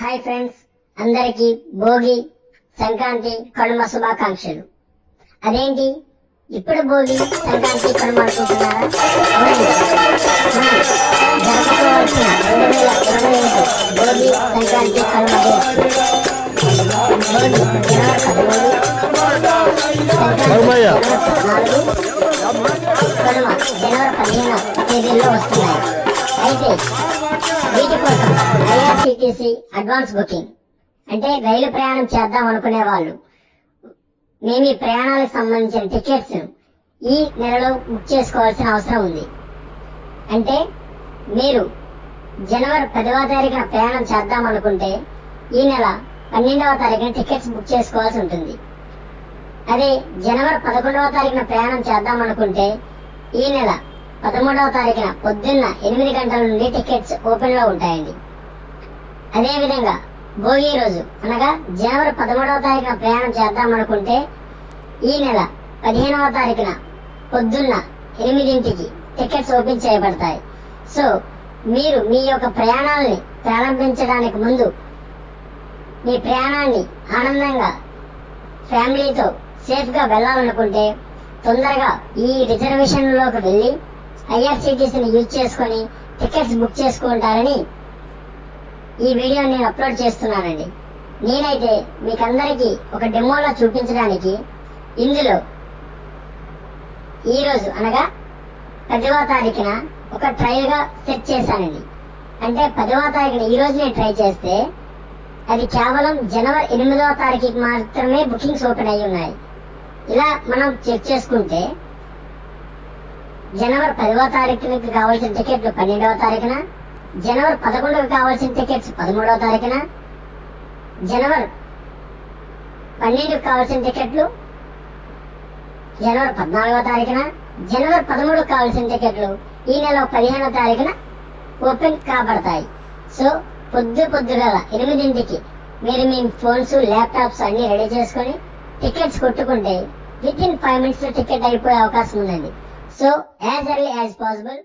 Hi friends, అందరికీ భోగి సంక్రాంతి కనుమ శుభాకాంక్షలు. అదేంటి ఇప్పుడు భోగి సంక్రాంతి కనుమ అనుకుంటున్నారా? జరుపుకోవాల్సిన 2025 భోగి సంక్రాంతి కనుమ భోగి జనవరి 14 కనుమ జనవరి 15 తేదీల్లో వస్తున్నాయి. అయితే వీటి కోసం ఐఆర్సీటీసీ అడ్వాన్స్ బుకింగ్ అంటే రైలు ప్రయాణం చేద్దాం అనుకునే వాళ్ళు మేము ఈ ప్రయాణాలకు సంబంధించిన టికెట్స్ ఈ నెలలో బుక్ చేసుకోవాల్సిన అవసరం ఉంది. అంటే మీరు జనవరి 10వ తారీఖున ప్రయాణం చేద్దాం అనుకుంటే ఈ నెల 12వ తారీఖున టికెట్స్ బుక్ చేసుకోవాల్సి ఉంటుంది. అదే జనవరి 11వ తారీఖున ప్రయాణం చేద్దాం అనుకుంటే ఈ నెల 13వ తారీఖున పొద్దున్న 8 గంటల నుండి టికెట్స్ ఓపెన్ లో ఉంటాయండి. అదేవిధంగా భోగి రోజు అనగా జనవరి 13వ తారీఖున ప్రయాణం చేద్దాం అనుకుంటే ఈ నెల 15వ తారీఖున పొద్దున్న 8ంటికి టికెట్స్ ఓపెన్ చేయబడతాయి. సో మీరు మీ యొక్క ప్రయాణాలని ప్రారంభించడానికి ముందు మీ ప్రయాణాన్ని ఆనందంగా ఫ్యామిలీతో సేఫ్ గా వెళ్లాలనుకుంటే తొందరగా ఈ రిజర్వేషన్లోకి వెళ్లి ఐఆర్సీటీసీని యూజ్ చేసుకుని టికెట్స్ బుక్ చేసుకుంటారని ఈ వీడియో నేను అప్లోడ్ చేస్తున్నానండి. నేనైతే మీకందరికీ ఒక డెమోలా చూపించడానికి ఇందులో ఈ రోజు అనగా 10వ తారీఖున ఒక ట్రయల్ గా సెట్ చేశానండి. అంటే 10వ తారీఖున ఈ రోజు నేను ట్రై చేస్తే అది కేవలం జనవరి 8వ తారీఖుకి మాత్రమే బుకింగ్స్ ఓపెన్ అయి ఉన్నాయి. ఇలా మనం చెక్ చేసుకుంటే జనవరి 10వ తారీఖుకి కావాల్సిన టికెట్లు 12వ తారీఖున, జనవరి 11కి కావాల్సిన టికెట్స్ 13వ తారీఖున, జనవరి 12కి కావాల్సిన టికెట్లు జనవరి 14వ తారీఖున, జనవరి 13కి కావాల్సిన టికెట్లు ఈ నెల 15వ తారీఖున ఓపెన్ కాబడతాయి. సో పొద్దుగల 8ంటికి మీరు మీ ఫోన్స్ ల్యాప్టాప్స్ అన్ని రెడీ చేసుకుని టికెట్స్ కొట్టుకుంటే విత్ ఇన్ 5 minutes లో టికెట్ అయిపోయే అవకాశం ఉందండి. So as early as possible